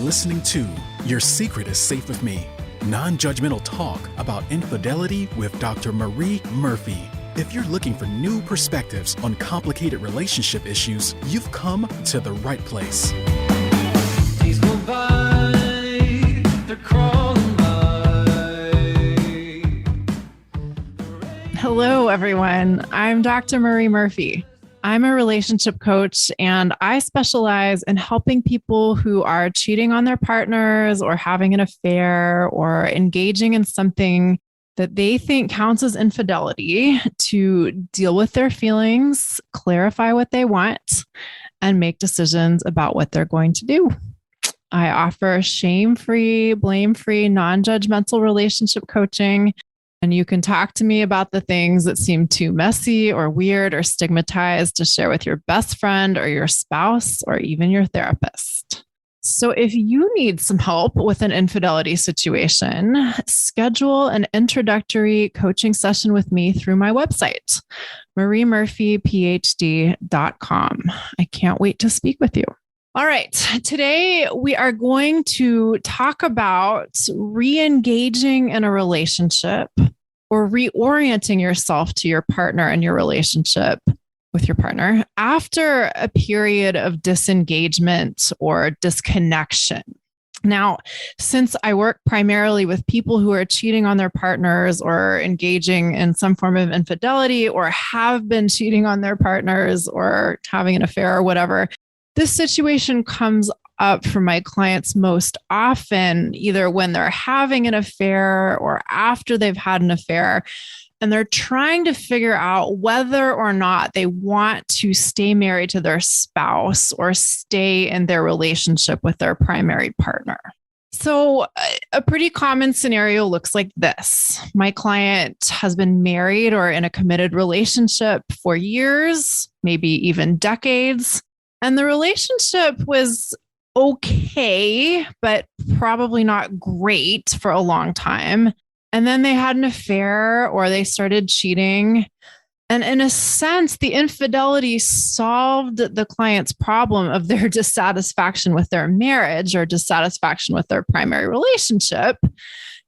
listening to Your Secret is Safe with Me, non-judgmental talk about infidelity with Dr. Marie Murphy. If you're looking for new perspectives on complicated relationship issues, you've come to the right place. Days go by, they're crawling by. Hello, everyone. I'm Dr. Marie Murphy. I'm a relationship coach, and I specialize in helping people who are cheating on their partners or having an affair or engaging in something that they think counts as infidelity to deal with their feelings, clarify what they want, and make decisions about what they're going to do. I offer shame-free, blame-free, non-judgmental relationship coaching. And you can talk to me about the things that seem too messy or weird or stigmatized to share with your best friend or your spouse or even your therapist. So if you need some help with an infidelity situation, schedule an introductory coaching session with me through my website, mariemurphyphd.com. I can't wait to speak with you. All right. Today, we are going to talk about re-engaging in a relationship or reorienting yourself to your partner and your relationship with your partner after a period of disengagement or disconnection. Now, since I work primarily with people who are cheating on their partners or engaging in some form of infidelity or have been cheating on their partners or having an affair or whatever, this situation comes up for my clients most often, either when they're having an affair or after they've had an affair, and they're trying to figure out whether or not they want to stay married to their spouse or stay in their relationship with their primary partner. So a pretty common scenario looks like this. My client has been married or in a committed relationship for years, maybe even decades. And the relationship was okay, but probably not great for a long time. And then they had an affair or they started cheating. And in a sense, the infidelity solved the client's problem of their dissatisfaction with their marriage or dissatisfaction with their primary relationship,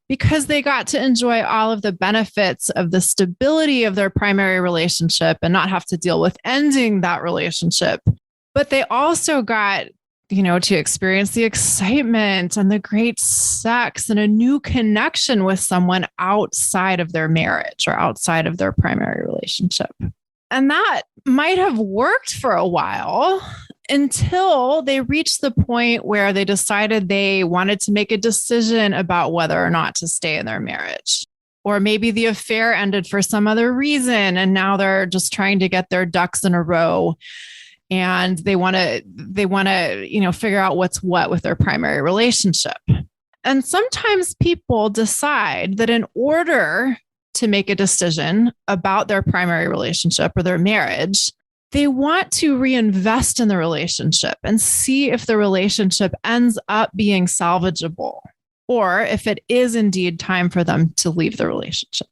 because they got to enjoy all of the benefits of the stability of their primary relationship and not have to deal with ending that relationship. But they also got, to experience the excitement and the great sex and a new connection with someone outside of their marriage or outside of their primary relationship. And that might have worked for a while until they reached the point where they decided they wanted to make a decision about whether or not to stay in their marriage. Or maybe the affair ended for some other reason, and now they're just trying to get their ducks in a row. And they want to, figure out what's what with their primary relationship. And sometimes people decide that in order to make a decision about their primary relationship or their marriage, they want to reinvest in the relationship and see if the relationship ends up being salvageable, or if it is indeed time for them to leave the relationship.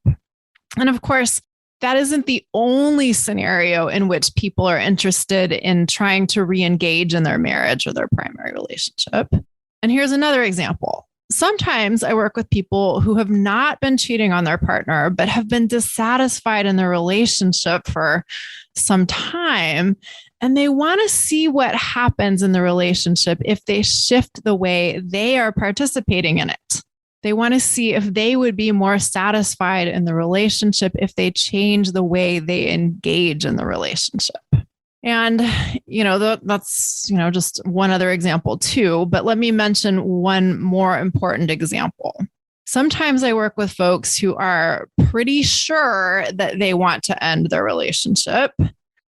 And of course, that isn't the only scenario in which people are interested in trying to re-engage in their marriage or their primary relationship. And here's another example. Sometimes I work with people who have not been cheating on their partner, but have been dissatisfied in their relationship for some time. And they want to see what happens in the relationship if they shift the way they are participating in it. They want to see if they would be more satisfied in the relationship if they change the way they engage in the relationship. And, that's, just one other example too, but let me mention one more important example. Sometimes I work with folks who are pretty sure that they want to end their relationship.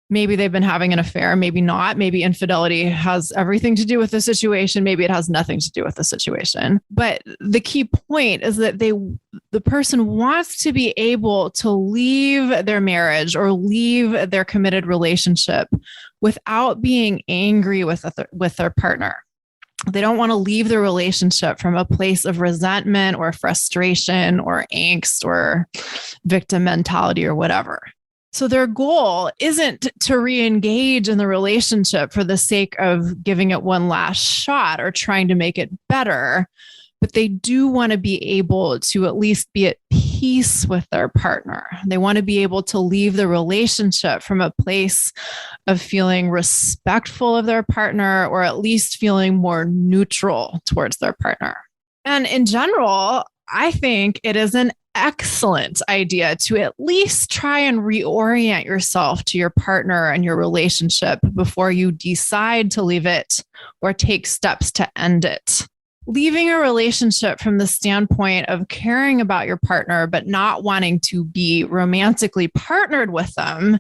Maybe they've been having an affair, maybe not. Maybe infidelity has everything to do with the situation. Maybe it has nothing to do with the situation. But the key point is that the person wants to be able to leave their marriage or leave their committed relationship without being angry with their partner. They don't want to leave the relationship from a place of resentment or frustration or angst or victim mentality or whatever. So their goal isn't to re-engage in the relationship for the sake of giving it one last shot or trying to make it better, but they do want to be able to at least be at peace with their partner. They want to be able to leave the relationship from a place of feeling respectful of their partner, or at least feeling more neutral towards their partner. And in general, I think it is an excellent idea to at least try and reorient yourself to your partner and your relationship before you decide to leave it or take steps to end it. Leaving a relationship from the standpoint of caring about your partner, but not wanting to be romantically partnered with them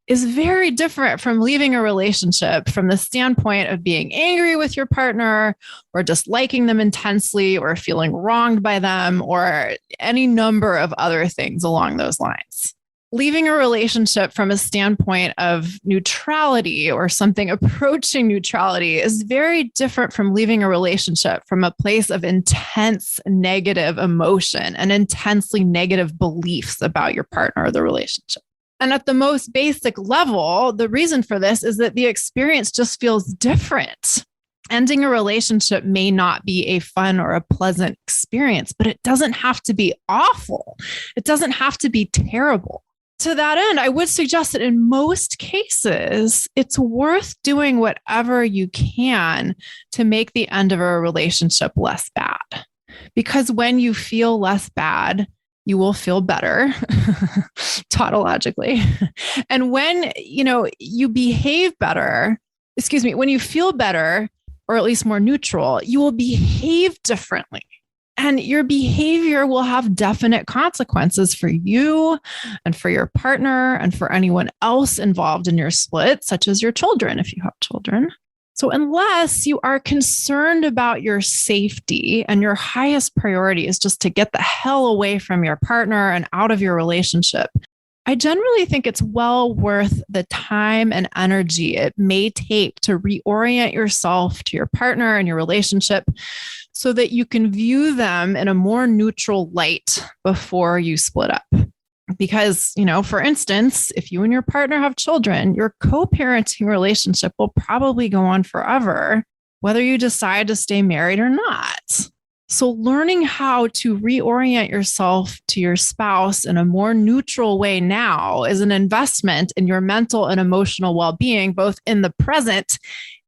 is very different from leaving a relationship from the standpoint of being angry with your partner or disliking them intensely or feeling wronged by them or any number of other things along those lines. Leaving a relationship from a standpoint of neutrality or something approaching neutrality is very different from leaving a relationship from a place of intense negative emotion and intensely negative beliefs about your partner or the relationship. And at the most basic level, the reason for this is that the experience just feels different. Ending a relationship may not be a fun or a pleasant experience, but it doesn't have to be awful. It doesn't have to be terrible. To that end, I would suggest that in most cases, it's worth doing whatever you can to make the end of a relationship less bad. Because when you feel less bad, you will feel better tautologically. And when, you behave better, when you feel better, or at least more neutral, you will behave differently. And your behavior will have definite consequences for you and for your partner and for anyone else involved in your split, such as your children, if you have children. So unless you are concerned about your safety and your highest priority is just to get the hell away from your partner and out of your relationship, I generally think it's well worth the time and energy it may take to reorient yourself to your partner and your relationship so that you can view them in a more neutral light before you split up. Because, for instance, if you and your partner have children, your co-parenting relationship will probably go on forever, whether you decide to stay married or not. So learning how to reorient yourself to your spouse in a more neutral way now is an investment in your mental and emotional well-being, both in the present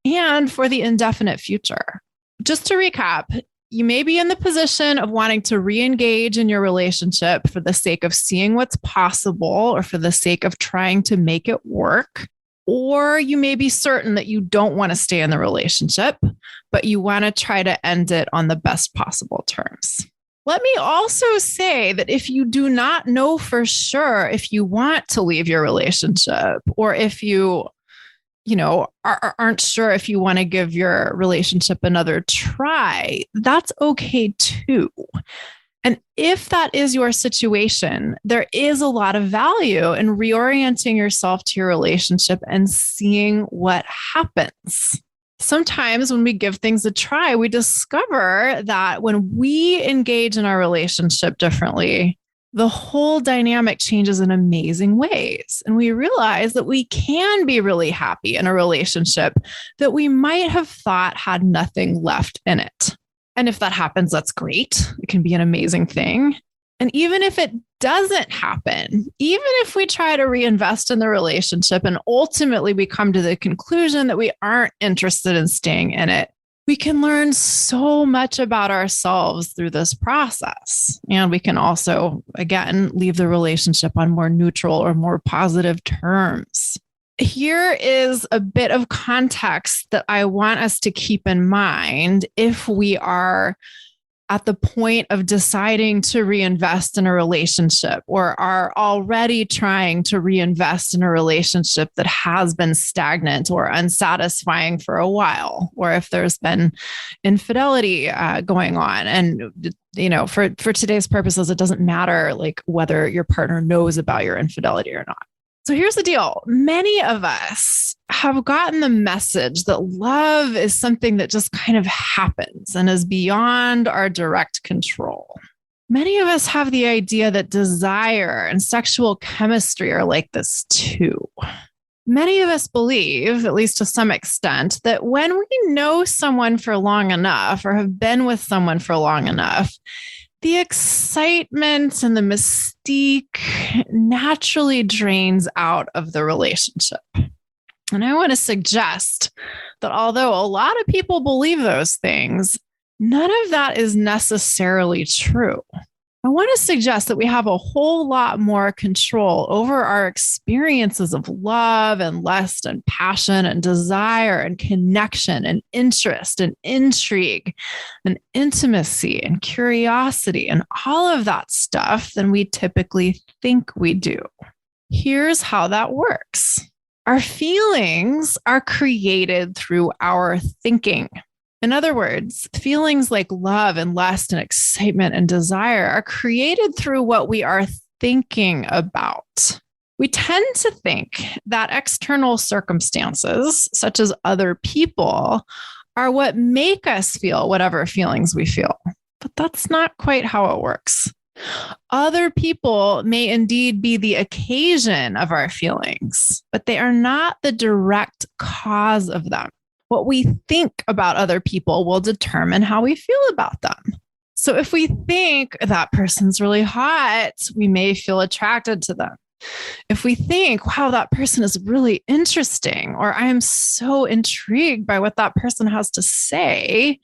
and for the indefinite future. Just to recap, you may be in the position of wanting to re-engage in your relationship for the sake of seeing what's possible or for the sake of trying to make it work. Or you may be certain that you don't want to stay in the relationship, but you want to try to end it on the best possible terms. Let me also say that if you do not know for sure if you want to leave your relationship, or if you aren't sure if you want to give your relationship another try, that's okay too. And if that is your situation, there is a lot of value in reorienting yourself to your relationship and seeing what happens. Sometimes when we give things a try, we discover that when we engage in our relationship differently, the whole dynamic changes in amazing ways. And we realize that we can be really happy in a relationship that we might have thought had nothing left in it. And if that happens, that's great. It can be an amazing thing. And even if it doesn't happen, even if we try to reinvest in the relationship and ultimately we come to the conclusion that we aren't interested in staying in it, we can learn so much about ourselves through this process. And we can also, again, leave the relationship on more neutral or more positive terms. Here is a bit of context that I want us to keep in mind if we are at the point of deciding to reinvest in a relationship or are already trying to reinvest in a relationship that has been stagnant or unsatisfying for a while, or if there's been infidelity going on. And, for today's purposes, it doesn't matter like whether your partner knows about your infidelity or not. So here's the deal. Many of us have gotten the message that love is something that just kind of happens and is beyond our direct control. Many of us have the idea that desire and sexual chemistry are like this too. Many of us believe, at least to some extent, that when we know someone for long enough or have been with someone for long enough, the excitement and the mystique naturally drains out of the relationship. And I want to suggest that although a lot of people believe those things, none of that is necessarily true. I want to suggest that we have a whole lot more control over our experiences of love and lust and passion and desire and connection and interest and intrigue and intimacy and curiosity and all of that stuff than we typically think we do. Here's how that works. Our feelings are created through our thinking. In other words, feelings like love and lust and excitement and desire are created through what we are thinking about. We tend to think that external circumstances, such as other people, are what make us feel whatever feelings we feel. But that's not quite how it works. Other people may indeed be the occasion of our feelings, but they are not the direct cause of them. What we think about other people will determine how we feel about them. So if we think that person's really hot, we may feel attracted to them. If we think, wow, that person is really interesting, or I am so intrigued by what that person has to say,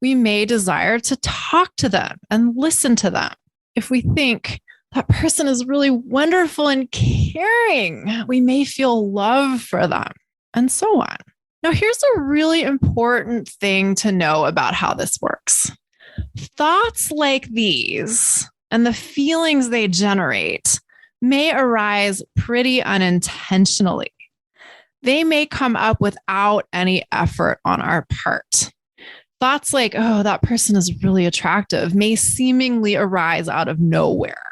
we may desire to talk to them and listen to them. If we think that person is really wonderful and caring, we may feel love for them, and so on. Now, here's a really important thing to know about how this works. Thoughts like these and the feelings they generate may arise pretty unintentionally. They may come up without any effort on our part. Thoughts like, oh, that person is really attractive, may seemingly arise out of nowhere.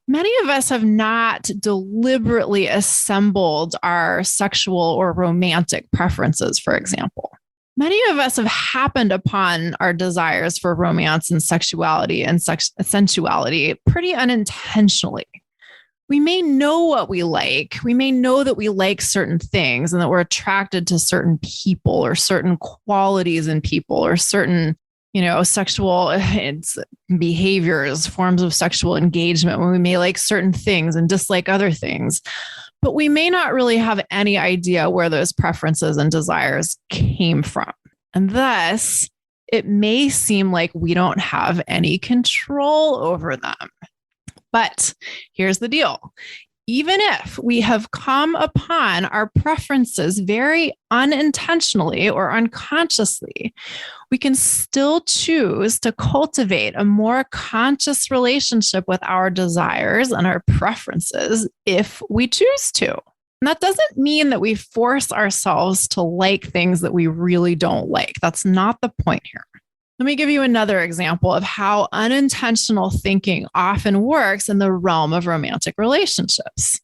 Many of us have not deliberately assembled our sexual or romantic preferences, for example. Many of us have happened upon our desires for romance and sexuality and sensuality pretty unintentionally. We may know what we like. We may know that we like certain things and that we're attracted to certain people or certain qualities in people or certain sexual behaviors, forms of sexual engagement, when we may like certain things and dislike other things. But we may not really have any idea where those preferences and desires came from. And thus, it may seem like we don't have any control over them. But here's the deal. Even if we have come upon our preferences very unintentionally or unconsciously, we can still choose to cultivate a more conscious relationship with our desires and our preferences if we choose to. And that doesn't mean that we force ourselves to like things that we really don't like. That's not the point here. Let me give you another example of how unintentional thinking often works in the realm of romantic relationships.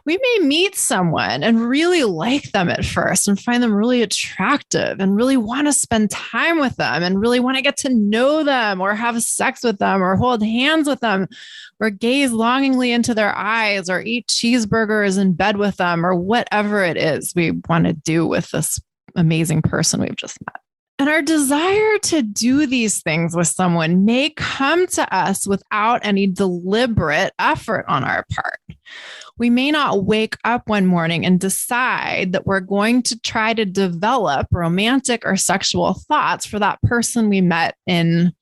We may meet someone and really like them at first and find them really attractive and really want to spend time with them and really want to get to know them or have sex with them or hold hands with them or gaze longingly into their eyes or eat cheeseburgers in bed with them or whatever it is we want to do with this amazing person we've just met. And our desire to do these things with someone may come to us without any deliberate effort on our part. We may not wake up one morning and decide that we're going to try to develop romantic or sexual thoughts for that person we met in,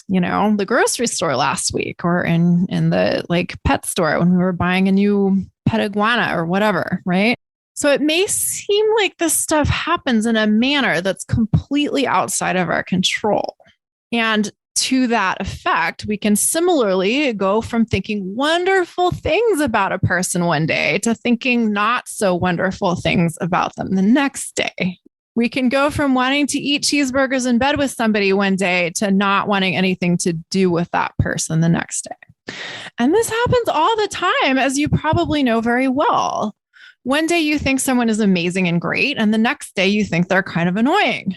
the grocery store last week or in the pet store when we were buying a new pet iguana or whatever, right? So it may seem like this stuff happens in a manner that's completely outside of our control. And to that effect, we can similarly go from thinking wonderful things about a person one day to thinking not so wonderful things about them the next day. We can go from wanting to eat cheeseburgers in bed with somebody one day to not wanting anything to do with that person the next day. And this happens all the time, as you probably know very well. One day you think someone is amazing and great, and the next day you think they're kind of annoying.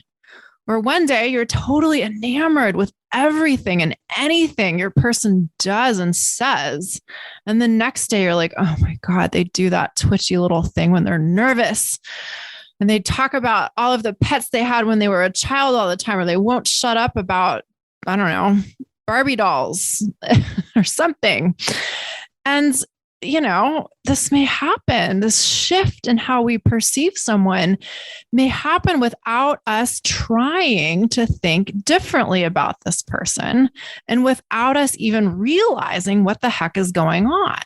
Or one day you're totally enamored with everything and anything your person does and says. And the next day you're like, oh my God, they do that twitchy little thing when they're nervous. And they talk about all of the pets they had when they were a child all the time, or they won't shut up about, I don't know, Barbie dolls or something. And this may happen. This shift in how we perceive someone may happen without us trying to think differently about this person and without us even realizing what the heck is going on.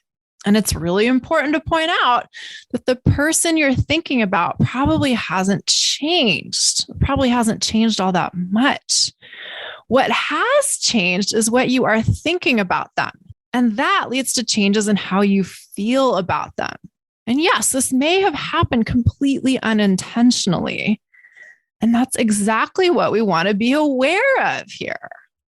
And it's really important to point out that the person you're thinking about probably hasn't changed all that much. What has changed is what you are thinking about them. And that leads to changes in how you feel about them. And yes, this may have happened completely unintentionally. And that's exactly what we want to be aware of here.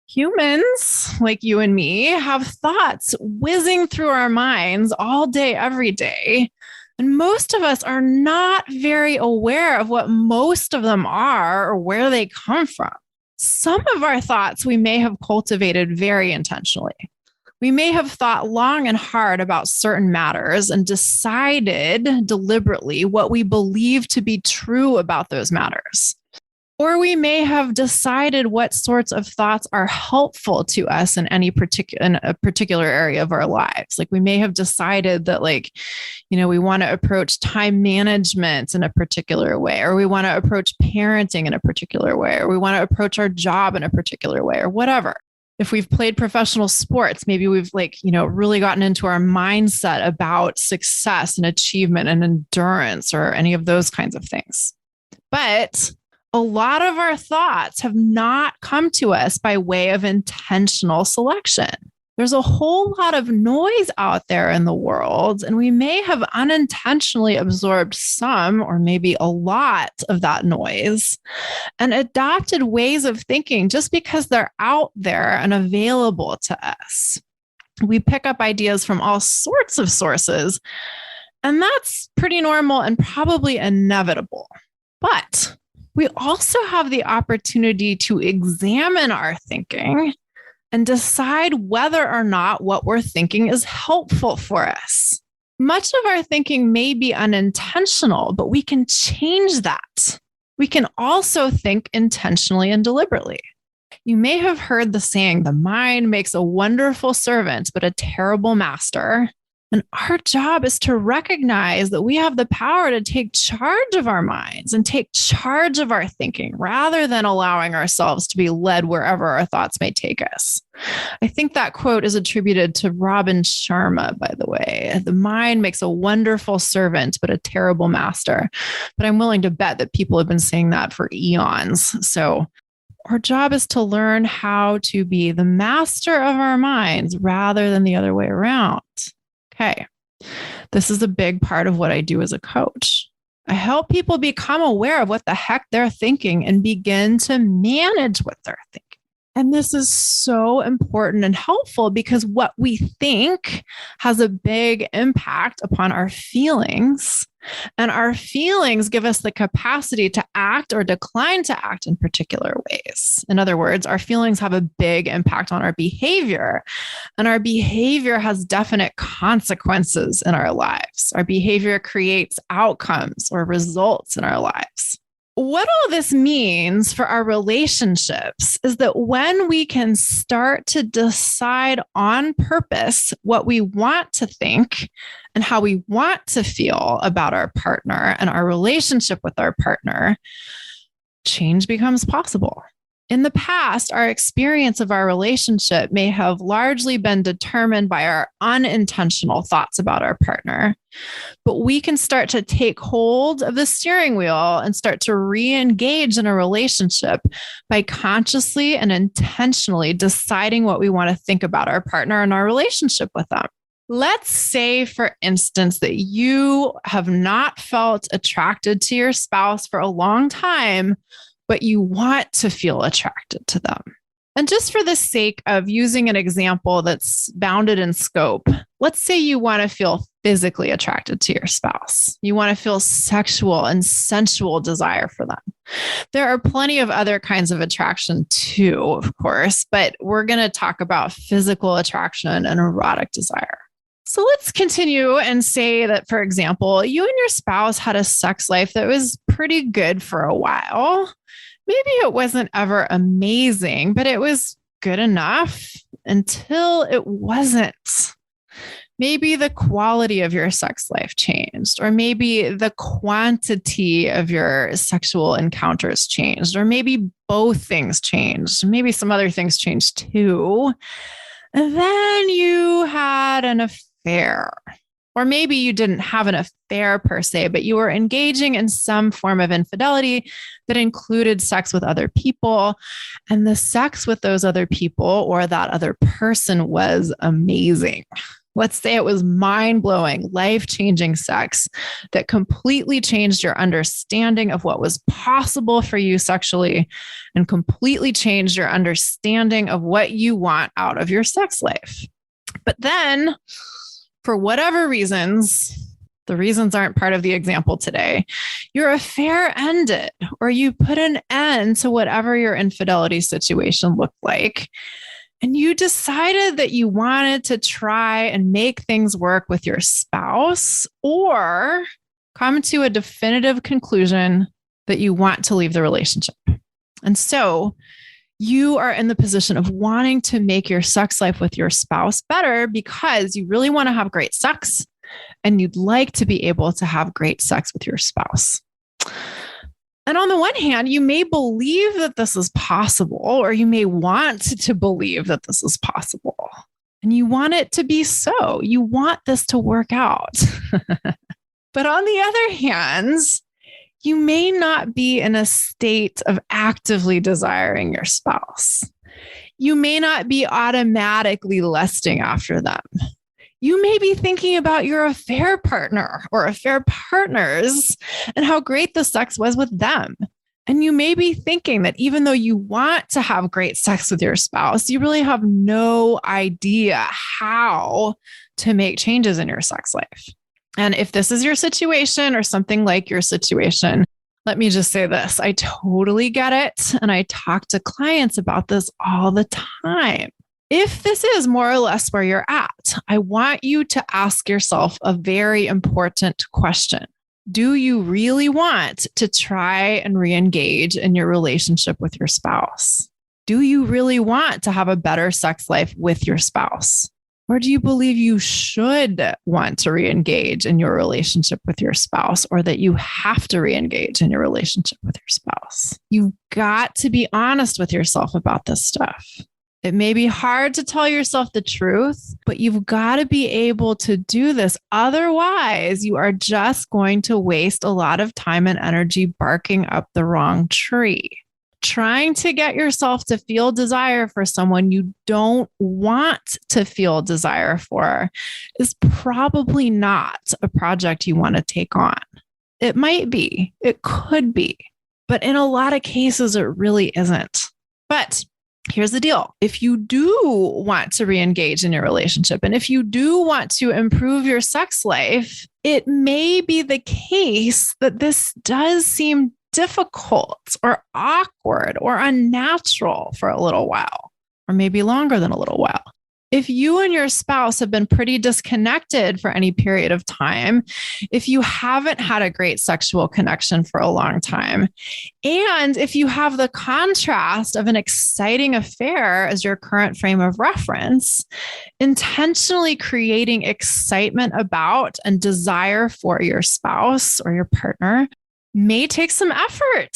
Humans, like you and me, have thoughts whizzing through our minds all day, every day. And most of us are not very aware of what most of them are or where they come from. Some of our thoughts we may have cultivated very intentionally. We may have thought long and hard about certain matters and decided deliberately what we believe to be true about those matters. Or we may have decided what sorts of thoughts are helpful to us in a particular area of our lives. Like we may have decided that we want to approach time management in a particular way, or we want to approach parenting in a particular way, or we want to approach our job in a particular way, or whatever. If we've played professional sports, maybe we've really gotten into our mindset about success and achievement and endurance or any of those kinds of things. But a lot of our thoughts have not come to us by way of intentional selection. There's a whole lot of noise out there in the world, and we may have unintentionally absorbed some or maybe a lot of that noise and adopted ways of thinking just because they're out there and available to us. We pick up ideas from all sorts of sources, and that's pretty normal and probably inevitable. But we also have the opportunity to examine our thinking and decide whether or not what we're thinking is helpful for us. Much of our thinking may be unintentional, but we can change that. We can also think intentionally and deliberately. You may have heard the saying, the mind makes a wonderful servant, but a terrible master. And our job is to recognize that we have the power to take charge of our minds and take charge of our thinking rather than allowing ourselves to be led wherever our thoughts may take us. I think that quote is attributed to Robin Sharma, by the way. The mind makes a wonderful servant, but a terrible master. But I'm willing to bet that people have been saying that for eons. So our job is to learn how to be the master of our minds rather than the other way around. Okay, this is a big part of what I do as a coach. I help people become aware of what the heck they're thinking and begin to manage what they're thinking. And this is so important and helpful because what we think has a big impact upon our feelings. And our feelings give us the capacity to act or decline to act in particular ways. In other words, our feelings have a big impact on our behavior. And our behavior has definite consequences in our lives. Our behavior creates outcomes or results in our lives. What all this means for our relationships is that when we can start to decide on purpose what we want to think and how we want to feel about our partner and our relationship with our partner, change becomes possible. In the past, our experience of our relationship may have largely been determined by our unintentional thoughts about our partner, but we can start to take hold of the steering wheel and start to re-engage in a relationship by consciously and intentionally deciding what we want to think about our partner and our relationship with them. Let's say, for instance, that you have not felt attracted to your spouse for a long time, but you want to feel attracted to them. And just for the sake of using an example that's bounded in scope, let's say you want to feel physically attracted to your spouse. You want to feel sexual and sensual desire for them. There are plenty of other kinds of attraction too, of course, but we're going to talk about physical attraction and erotic desire. So let's continue and say that, for example, you and your spouse had a sex life that was pretty good for a while. Maybe it wasn't ever amazing, but it was good enough until it wasn't. Maybe the quality of your sex life changed, or maybe the quantity of your sexual encounters changed, or maybe both things changed. Maybe some other things changed too. And then you had an affair. Or maybe you didn't have an affair per se, but you were engaging in some form of infidelity that included sex with other people. And the sex with those other people or that other person was amazing. Let's say it was mind-blowing, life-changing sex that completely changed your understanding of what was possible for you sexually and completely changed your understanding of what you want out of your sex life. But then, for whatever reasons, the reasons aren't part of the example today, your affair ended, or you put an end to whatever your infidelity situation looked like. And you decided that you wanted to try and make things work with your spouse, or come to a definitive conclusion that you want to leave the relationship. And so you are in the position of wanting to make your sex life with your spouse better because you really want to have great sex and you'd like to be able to have great sex with your spouse. And on the one hand, you may believe that this is possible, or you may want to believe that this is possible. And you want it to be so. You want this to work out. But on the other hand, you may not be in a state of actively desiring your spouse. You may not be automatically lusting after them. You may be thinking about your affair partner or affair partners and how great the sex was with them. And you may be thinking that even though you want to have great sex with your spouse, you really have no idea how to make changes in your sex life. And if this is your situation or something like your situation, let me just say this. I totally get it. And I talk to clients about this all the time. If this is more or less where you're at, I want you to ask yourself a very important question. Do you really want to try and re-engage in your relationship with your spouse? Do you really want to have a better sex life with your spouse? Or do you believe you should want to re-engage in your relationship with your spouse, or that you have to re-engage in your relationship with your spouse? You've got to be honest with yourself about this stuff. It may be hard to tell yourself the truth, but you've got to be able to do this. Otherwise, you are just going to waste a lot of time and energy barking up the wrong tree. Trying to get yourself to feel desire for someone you don't want to feel desire for is probably not a project you want to take on. It might be, it could be, but in a lot of cases, it really isn't. But here's the deal. If you do want to re-engage in your relationship, and if you do want to improve your sex life, it may be the case that this does seem difficult or awkward or unnatural for a little while, or maybe longer than a little while. If you and your spouse have been pretty disconnected for any period of time, if you haven't had a great sexual connection for a long time, and if you have the contrast of an exciting affair as your current frame of reference, intentionally creating excitement about and desire for your spouse or your partner may take some effort.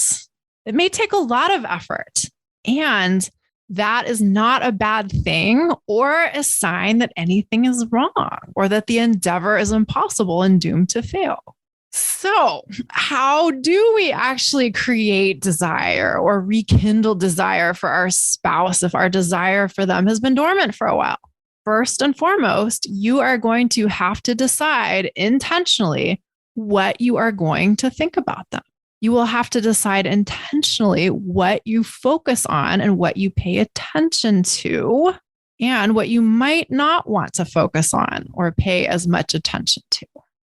It may take a lot of effort. And that is not a bad thing or a sign that anything is wrong or that the endeavor is impossible and doomed to fail. So, how do we actually create desire or rekindle desire for our spouse if our desire for them has been dormant for a while? First and foremost, you are going to have to decide intentionally what you are going to think about them. You will have to decide intentionally what you focus on and what you pay attention to, and what you might not want to focus on or pay as much attention to.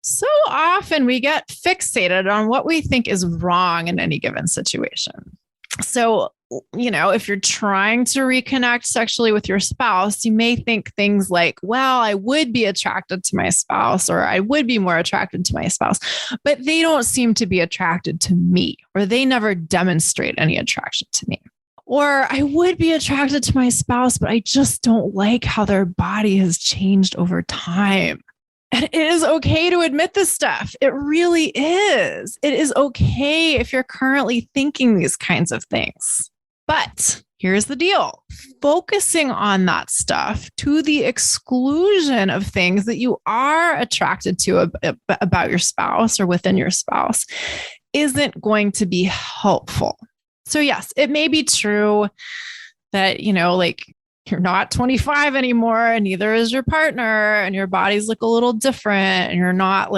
So often we get fixated on what we think is wrong in any given situation. So, if you're trying to reconnect sexually with your spouse, you may think things like, well, I would be attracted to my spouse, or I would be more attracted to my spouse, but they don't seem to be attracted to me, or they never demonstrate any attraction to me. Or I would be attracted to my spouse, but I just don't like how their body has changed over time. And it is okay to admit this stuff. It really is. It is okay if you're currently thinking these kinds of things. But here's the deal. Focusing on that stuff to the exclusion of things that you are attracted to about your spouse or within your spouse isn't going to be helpful. So yes, it may be true that, you're not 25 anymore, and neither is your partner, and your bodies look a little different, and you're not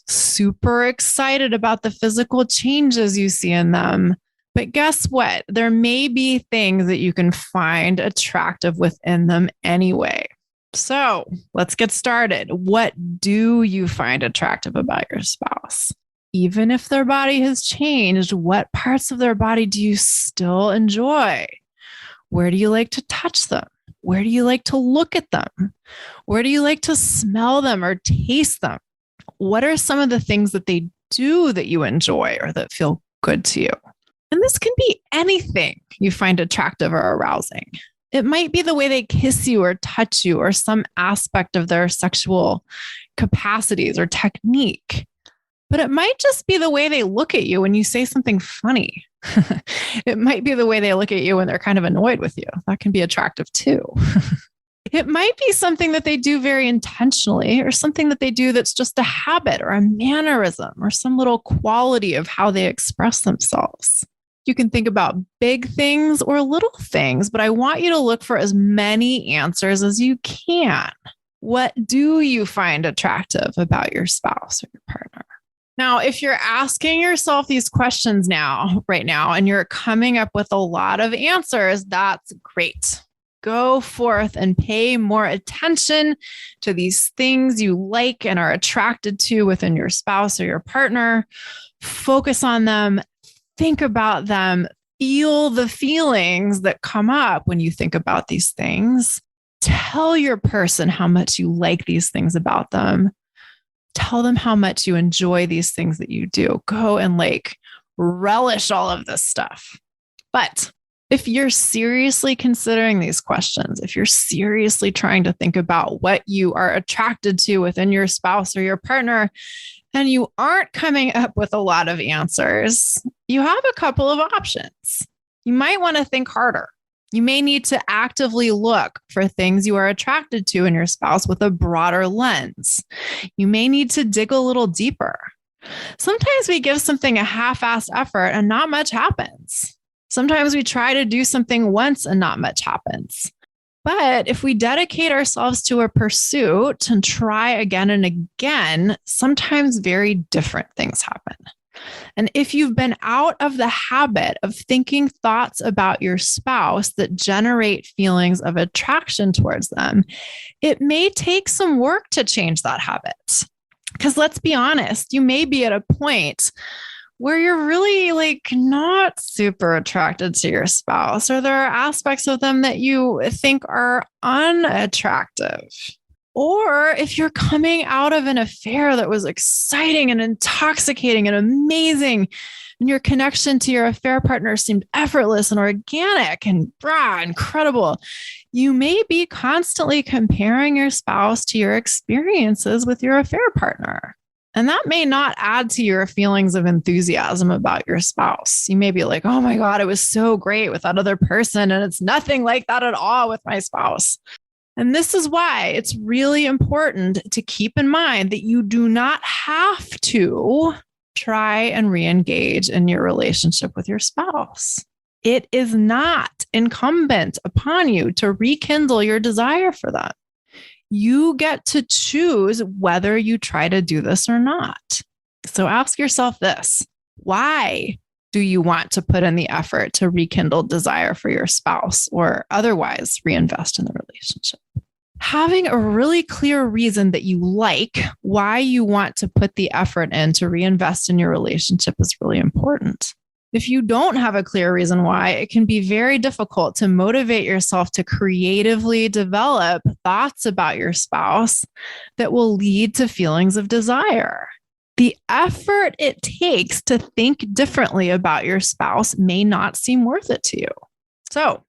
super excited about the physical changes you see in them. But guess what? There may be things that you can find attractive within them anyway. So let's get started. What do you find attractive about your spouse? Even if their body has changed, what parts of their body do you still enjoy? Where do you like to touch them? Where do you like to look at them? Where do you like to smell them or taste them? What are some of the things that they do that you enjoy or that feel good to you? And this can be anything you find attractive or arousing. It might be the way they kiss you or touch you, or some aspect of their sexual capacities or technique. But it might just be the way they look at you when you say something funny. It might be the way they look at you when they're kind of annoyed with you. That can be attractive too. It might be something that they do very intentionally, or something that they do that's just a habit or a mannerism or some little quality of how they express themselves. You can think about big things or little things, but I want you to look for as many answers as you can. What do you find attractive about your spouse or your partner? Now, if you're asking yourself these questions right now, and you're coming up with a lot of answers, that's great. Go forth and pay more attention to these things you like and are attracted to within your spouse or your partner. Focus on them, think about them, feel the feelings that come up when you think about these things. Tell your person how much you like these things about them. Tell them how much you enjoy these things that you do. Go and relish all of this stuff. But if you're seriously considering these questions, if you're seriously trying to think about what you are attracted to within your spouse or your partner, and you aren't coming up with a lot of answers, you have a couple of options. You might want to think harder. You may need to actively look for things you are attracted to in your spouse with a broader lens. You may need to dig a little deeper. Sometimes we give something a half-assed effort and not much happens. Sometimes we try to do something once and not much happens. But if we dedicate ourselves to a pursuit and try again and again, sometimes very different things happen. And if you've been out of the habit of thinking thoughts about your spouse that generate feelings of attraction towards them, it may take some work to change that habit. Because let's be honest, you may be at a point where you're really not super attracted to your spouse, or there are aspects of them that you think are unattractive. Or if you're coming out of an affair that was exciting and intoxicating and amazing, and your connection to your affair partner seemed effortless and organic and incredible, you may be constantly comparing your spouse to your experiences with your affair partner. And that may not add to your feelings of enthusiasm about your spouse. You may be like, oh my God, it was so great with that other person, and it's nothing like that at all with my spouse. And this is why it's really important to keep in mind that you do not have to try and re-engage in your relationship with your spouse. It is not incumbent upon you to rekindle your desire for them. You get to choose whether you try to do this or not. So ask yourself this: Why do you want to put in the effort to rekindle desire for your spouse or otherwise reinvest in the relationship? Having a really clear reason that you like why you want to put the effort in to reinvest in your relationship is really important. If you don't have a clear reason why, it can be very difficult to motivate yourself to creatively develop thoughts about your spouse that will lead to feelings of desire. The effort it takes to think differently about your spouse may not seem worth it to you. So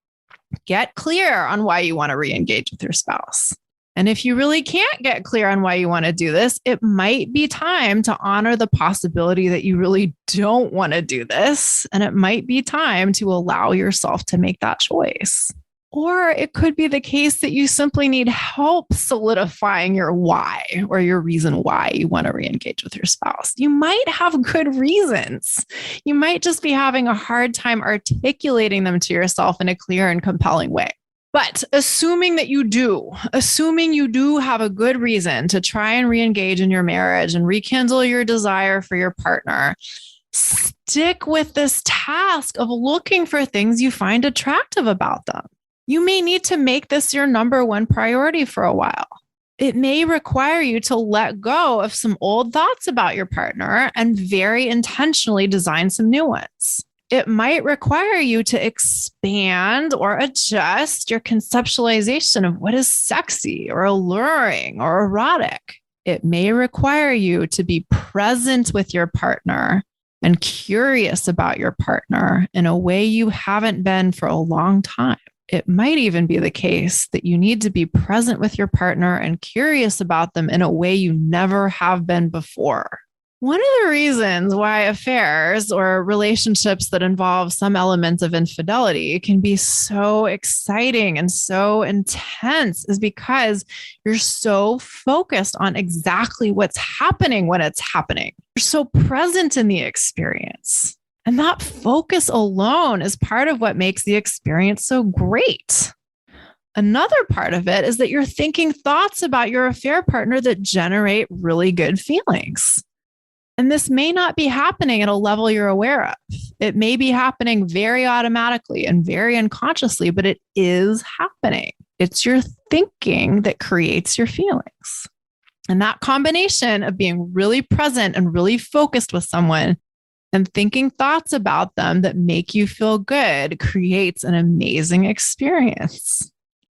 get clear on why you want to re-engage with your spouse. And if you really can't get clear on why you want to do this, it might be time to honor the possibility that you really don't want to do this. And it might be time to allow yourself to make that choice. Or it could be the case that you simply need help solidifying your why or your reason why you want to re-engage with your spouse. You might have good reasons. You might just be having a hard time articulating them to yourself in a clear and compelling way. But assuming you do have a good reason to try and re-engage in your marriage and rekindle your desire for your partner, stick with this task of looking for things you find attractive about them. You may need to make this your number one priority for a while. It may require you to let go of some old thoughts about your partner and very intentionally design some new ones. It might require you to expand or adjust your conceptualization of what is sexy or alluring or erotic. It may require you to be present with your partner and curious about your partner in a way you haven't been for a long time. It might even be the case that you need to be present with your partner and curious about them in a way you never have been before. One of the reasons why affairs or relationships that involve some elements of infidelity can be so exciting and so intense is because you're so focused on exactly what's happening when it's happening. You're so present in the experience. And that focus alone is part of what makes the experience so great. Another part of it is that you're thinking thoughts about your affair partner that generate really good feelings. And this may not be happening at a level you're aware of. It may be happening very automatically and very unconsciously, but it is happening. It's your thinking that creates your feelings. And that combination of being really present and really focused with someone and thinking thoughts about them that make you feel good creates an amazing experience.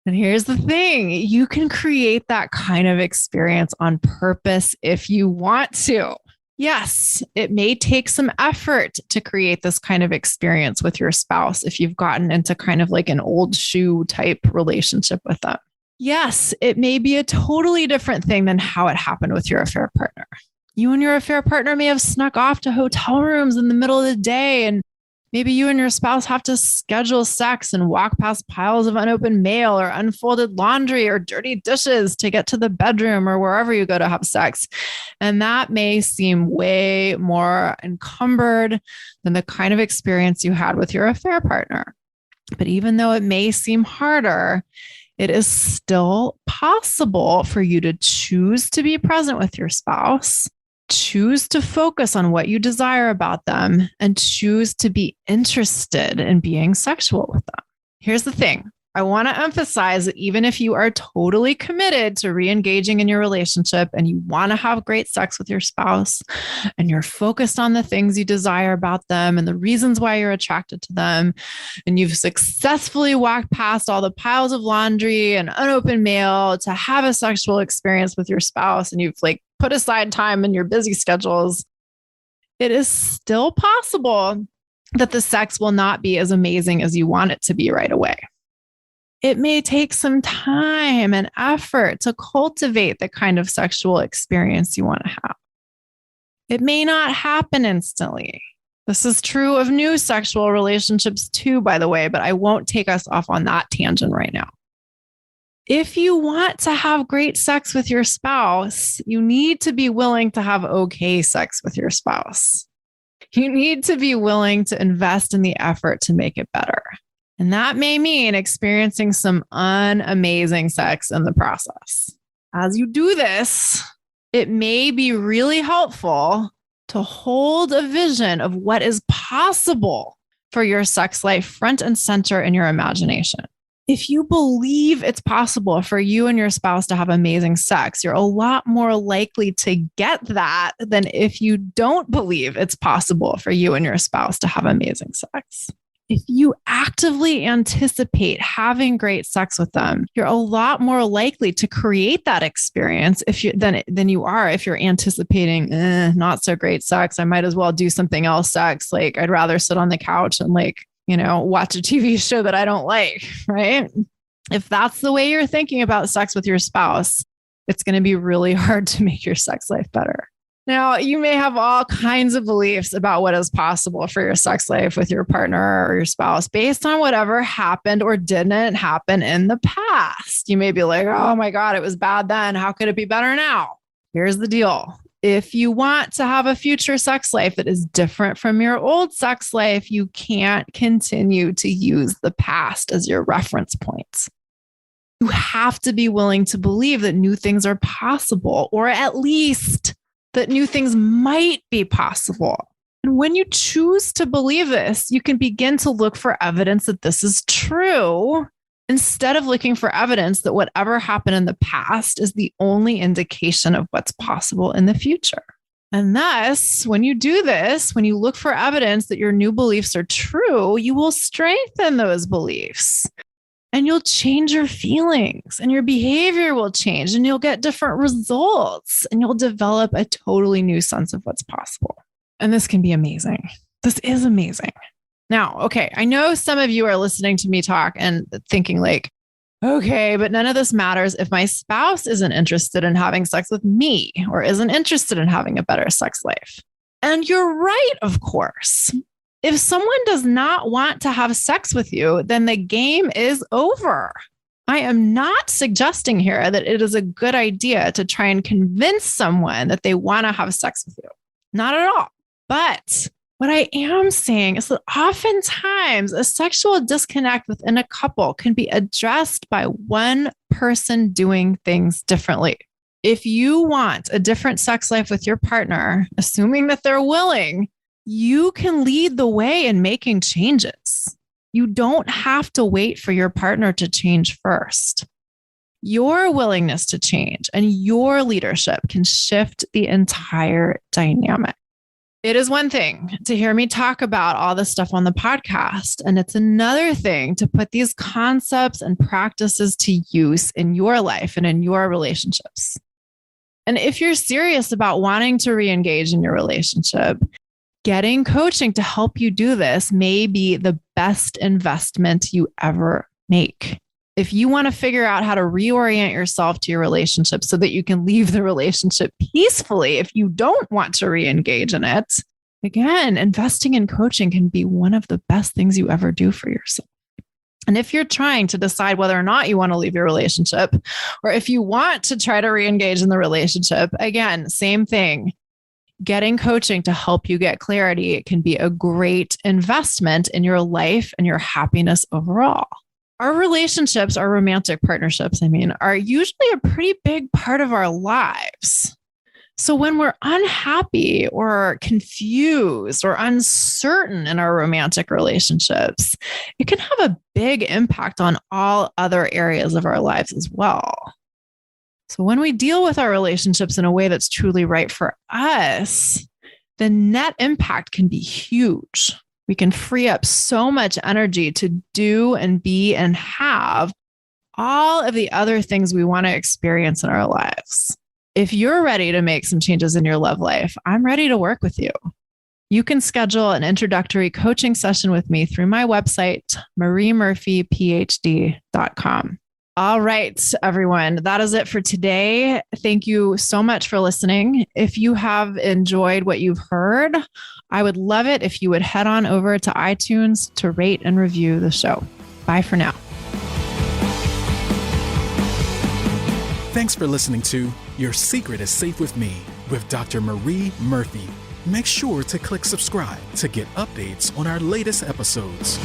And here's the thing, you can create that kind of experience on purpose if you want to. Yes, it may take some effort to create this kind of experience with your spouse if you've gotten into kind of like an old shoe type relationship with them. Yes, it may be a totally different thing than how it happened with your affair partner. You and your affair partner may have snuck off to hotel rooms in the middle of the day, and maybe you and your spouse have to schedule sex and walk past piles of unopened mail or unfolded laundry or dirty dishes to get to the bedroom or wherever you go to have sex. And that may seem way more encumbered than the kind of experience you had with your affair partner. But even though it may seem harder, it is still possible for you to choose to be present with your spouse, choose to focus on what you desire about them, and choose to be interested in being sexual with them. Here's the thing. I want to emphasize that even if you are totally committed to re-engaging in your relationship and you want to have great sex with your spouse and you're focused on the things you desire about them and the reasons why you're attracted to them, and you've successfully walked past all the piles of laundry and unopened mail to have a sexual experience with your spouse, and you've put aside time in your busy schedules, it is still possible that the sex will not be as amazing as you want it to be right away. It may take some time and effort to cultivate the kind of sexual experience you want to have. It may not happen instantly. This is true of new sexual relationships too, by the way, but I won't take us off on that tangent right now. If you want to have great sex with your spouse, you need to be willing to have okay sex with your spouse. You need to be willing to invest in the effort to make it better. And that may mean experiencing some unamazing sex in the process. As you do this, it may be really helpful to hold a vision of what is possible for your sex life front and center in your imagination. If you believe it's possible for you and your spouse to have amazing sex, you're a lot more likely to get that than if you don't believe it's possible for you and your spouse to have amazing sex. If you actively anticipate having great sex with them, you're a lot more likely to create that experience than you are if you're anticipating not so great sex. I might as well do something else sex. Like I'd rather sit on the couch and watch a TV show that I don't like, right? If that's the way you're thinking about sex with your spouse, it's going to be really hard to make your sex life better. Now, you may have all kinds of beliefs about what is possible for your sex life with your partner or your spouse based on whatever happened or didn't happen in the past. You may be like, oh my God, it was bad then. How could it be better now? Here's the deal. If you want to have a future sex life that is different from your old sex life, you can't continue to use the past as your reference points. You have to be willing to believe that new things are possible, or at least that new things might be possible. And when you choose to believe this, you can begin to look for evidence that this is true instead of looking for evidence that whatever happened in the past is the only indication of what's possible in the future. And thus, when you do this, when you look for evidence that your new beliefs are true, you will strengthen those beliefs. And you'll change your feelings and your behavior will change and you'll get different results and you'll develop a totally new sense of what's possible. And this can be amazing. This is amazing. Now, okay, I know some of you are listening to me talk and thinking like, okay, but none of this matters if my spouse isn't interested in having sex with me or isn't interested in having a better sex life. And you're right, of course. If someone does not want to have sex with you, then the game is over. I am not suggesting here that it is a good idea to try and convince someone that they want to have sex with you. Not at all. But what I am saying is that oftentimes a sexual disconnect within a couple can be addressed by one person doing things differently. If you want a different sex life with your partner, assuming that they're willing, you can lead the way in making changes. You don't have to wait for your partner to change first. Your willingness to change and your leadership can shift the entire dynamic. It is one thing to hear me talk about all this stuff on the podcast, and it's another thing to put these concepts and practices to use in your life and in your relationships. And if you're serious about wanting to re-engage in your relationship, getting coaching to help you do this may be the best investment you ever make. If you want to figure out how to reorient yourself to your relationship so that you can leave the relationship peacefully if you don't want to re-engage in it, again, investing in coaching can be one of the best things you ever do for yourself. And if you're trying to decide whether or not you want to leave your relationship, or if you want to try to re-engage in the relationship, again, same thing. Getting coaching to help you get clarity can be a great investment in your life and your happiness overall. Our relationships, our romantic partnerships, are usually a pretty big part of our lives. So when we're unhappy or confused or uncertain in our romantic relationships, it can have a big impact on all other areas of our lives as well. So when we deal with our relationships in a way that's truly right for us, the net impact can be huge. We can free up so much energy to do and be and have all of the other things we want to experience in our lives. If you're ready to make some changes in your love life, I'm ready to work with you. You can schedule an introductory coaching session with me through my website, mariemurphyphd.com. All right, everyone, that is it for today. Thank you so much for listening. If you have enjoyed what you've heard, I would love it if you would head on over to iTunes to rate and review the show. Bye for now. Thanks for listening to Your Secret is Safe with Me with Dr. Marie Murphy. Make sure to click subscribe to get updates on our latest episodes.